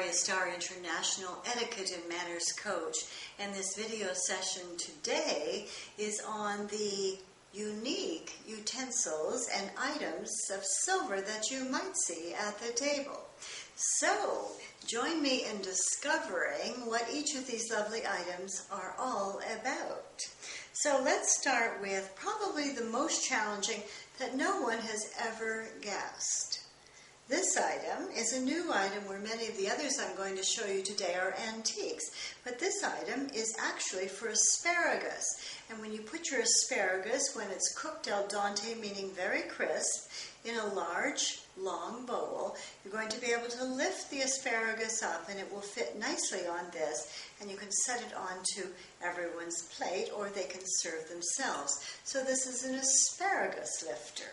Gloria Starr, International Etiquette and Manners Coach, and this video session today is on the unique utensils and items of silver that you might see at the table. So, join me in discovering what each of these lovely items are all about. So let's start with probably the most challenging that no one has ever guessed. This item is a new item where many of the others I'm going to show you today are antiques, but this item is actually for asparagus. And when you put your asparagus, when it's cooked al dente, meaning very crisp, in a large, long bowl, you're going to be able to lift the asparagus up and it will fit nicely on this, and you can set it onto everyone's plate or they can serve themselves. So this is an asparagus lifter.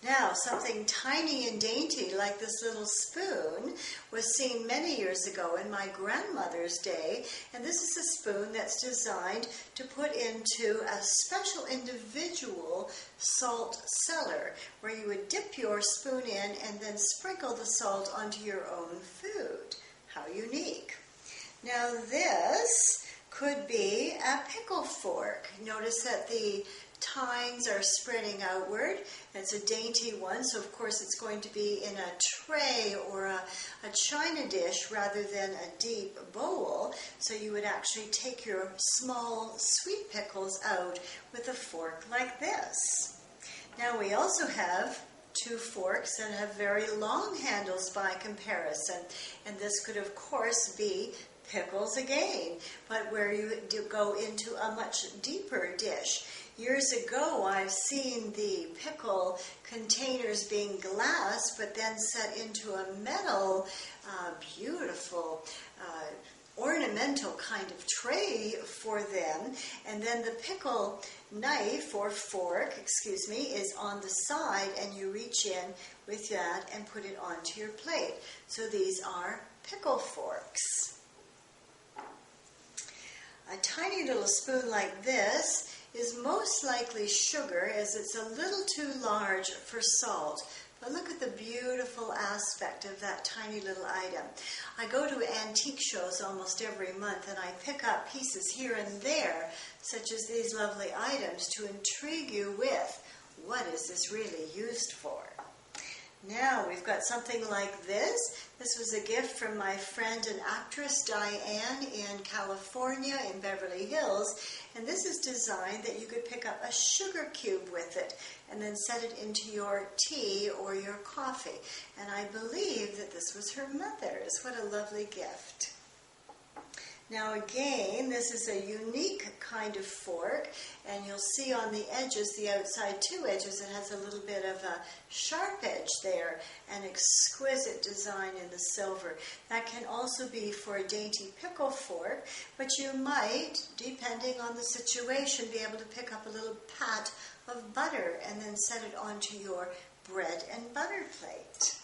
Now, something tiny and dainty like this little spoon was seen many years ago in my grandmother's day, and this is a spoon that's designed to put into a special individual salt cellar where you would dip your spoon in and then sprinkle the salt onto your own food. How unique. Now this could be a pickle fork. Notice that the tines are spreading outward. It's a dainty one, so of course it's going to be in a tray or a china dish rather than a deep bowl. So you would actually take your small sweet pickles out with a fork like this. Now we also have two forks that have very long handles by comparison, and this could of course be pickles again, but where you do go into a much deeper dish. Years ago, I've seen the pickle containers being glass, but then set into a metal, beautiful, ornamental kind of tray for them. And then the pickle knife or fork, is on the side, and you reach in with that and put it onto your plate. So these are pickle forks. A tiny little spoon like this is most likely sugar, as it's a little too large for salt. But look at the beautiful aspect of that tiny little item. I go to antique shows almost every month, and I pick up pieces here and there, such as these lovely items, to intrigue you with what is this really used for. Now we've got something like this. This was a gift from my friend and actress Diane in California, in Beverly Hills, and this is designed that you could pick up a sugar cube with it and then set it into your tea or your coffee. And I believe that this was her mother's. What a lovely gift. Now again, this is a unique kind of fork, and you'll see on the edges, the outside two edges, it has a little bit of a sharp edge there, an exquisite design in the silver. That can also be for a dainty pickle fork, but you might, depending on the situation, be able to pick up a little pat of butter and then set it onto your bread and butter plate.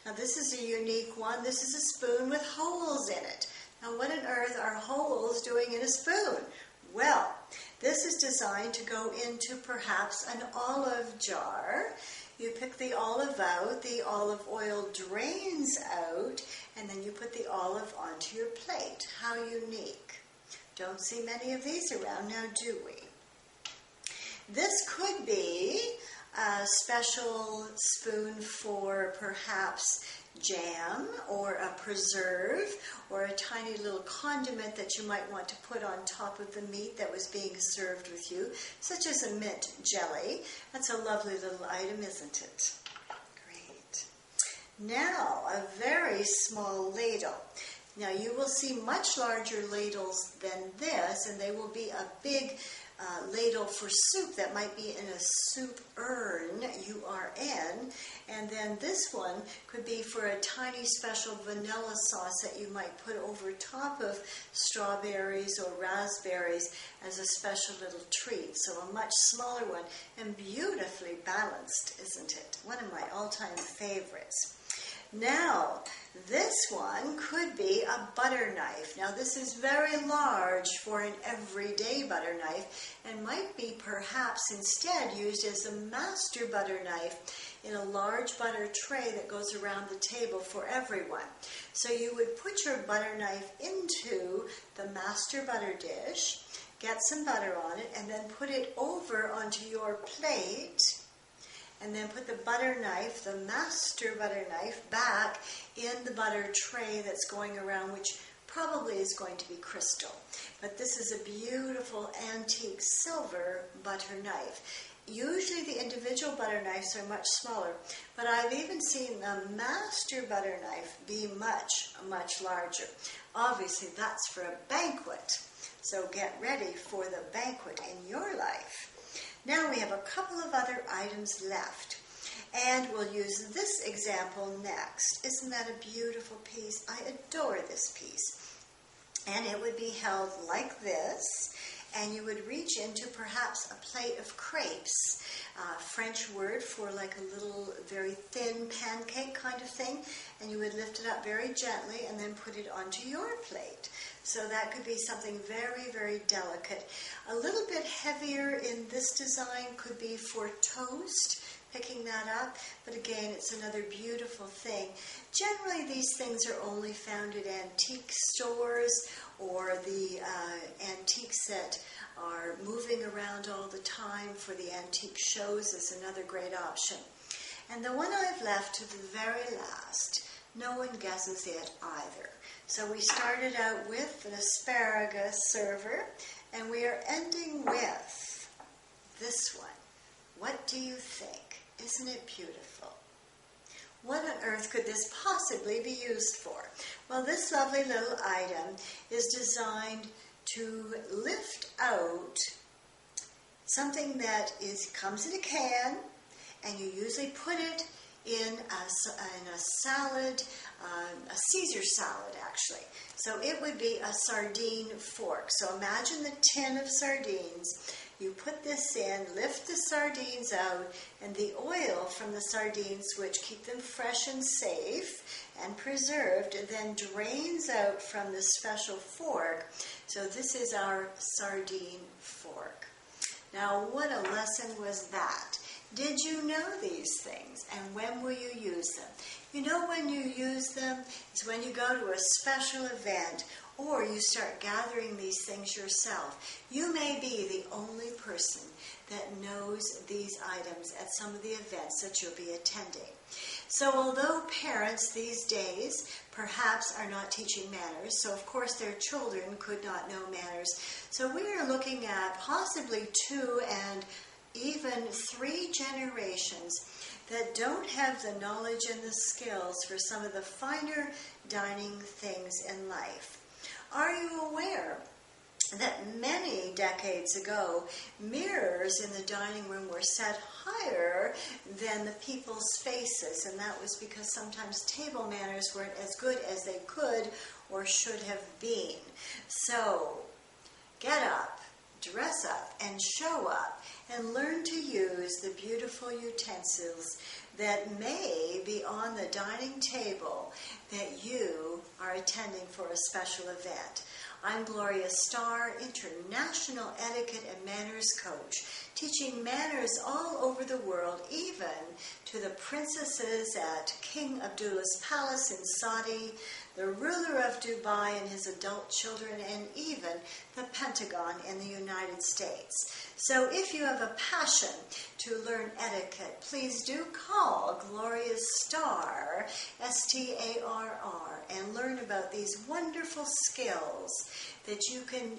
Now this is a unique one. This is a spoon with holes in it. Now, what on earth are holes doing in a spoon? Well, this is designed to go into perhaps an olive jar. You pick the olive out, the olive oil drains out, and then you put the olive onto your plate. How unique. Don't see many of these around now, do we? This could be a special spoon for perhaps jam or a preserve or a tiny little condiment that you might want to put on top of the meat that was being served with you, such as a mint jelly. That's a lovely little item, isn't it? Great. Now, a very small ladle. Now, you will see much larger ladles than this, and they will be a big ladle for soup that might be in a soup urn, U-R-N, and then this one could be for a tiny special vanilla sauce that you might put over top of strawberries or raspberries as a special little treat. So a much smaller one and beautifully balanced, isn't it? One of my all-time favorites. Now, This one could be a butter knife. Now this is very large for an everyday butter knife and might be perhaps instead used as a master butter knife in a large butter tray that goes around the table for everyone. So you would put your butter knife into the master butter dish, get some butter on it, and then put it over onto your plate. And then put the butter knife, the master butter knife, back in the butter tray that's going around, which probably is going to be crystal. But this is a beautiful antique silver butter knife. Usually the individual butter knives are much smaller, but I've even seen the master butter knife be much, much larger. Obviously that's for a banquet, so get ready for the banquet in your life. Now we have a couple of other items left, and we'll use this example next. Isn't that a beautiful piece? I adore this piece. And it would be held like this, and you would reach into perhaps a plate of crepes, French word for like a little very thin pancake kind of thing, and you would lift it up very gently and then put it onto your plate. So that could be something very, very delicate. A little bit heavier in this design could be for toast, picking that up, but again, it's another beautiful thing. Generally, these things are only found at antique stores or the antiques that are moving around all the time for the antique shows is another great option. And the one I've left to the very last, no one guesses it either. So we started out with an asparagus server, and we are ending with this one. What do you think? Isn't it beautiful? What on earth could this possibly be used for? Well, this lovely little item is designed to lift out something that comes in a can, and you usually put it in a salad, a Caesar salad actually. So it would be a sardine fork. So imagine the tin of sardines. You put this in, lift the sardines out, and the oil from the sardines, which keep them fresh and safe and preserved, then drains out from the special fork. So this is our sardine fork. Now, what a lesson was that? Did you know these things, and when will you use them? You know when you use them is when you go to a special event or you start gathering these things yourself. You may be the only person that knows these items at some of the events that you'll be attending. So although parents these days perhaps are not teaching manners, so of course their children could not know manners, so we are looking at possibly 2 and even 3 generations that don't have the knowledge and the skills for some of the finer dining things in life. Are you aware that many decades ago, mirrors in the dining room were set higher than the people's faces, and that was because sometimes table manners weren't as good as they could or should have been. So, get up, dress up, and show up, and learn to use the beautiful utensils that may be on the dining table that you are attending for a special event. I'm Gloria Starr, International Etiquette and Manners Coach, teaching manners all over the world, even to the princesses at King Abdullah's palace in Saudi, the ruler of Dubai and his adult children, and even the Pentagon in the United States. So if you have a passion to learn etiquette, please do call Gloria Starr, S-T-A-R-R, and learn about these wonderful skills that you can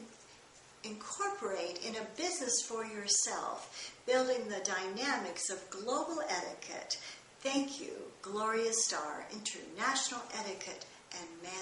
incorporate in a business for yourself, building the dynamics of global etiquette. Thank you, Gloria Starr, International Etiquette and Manners.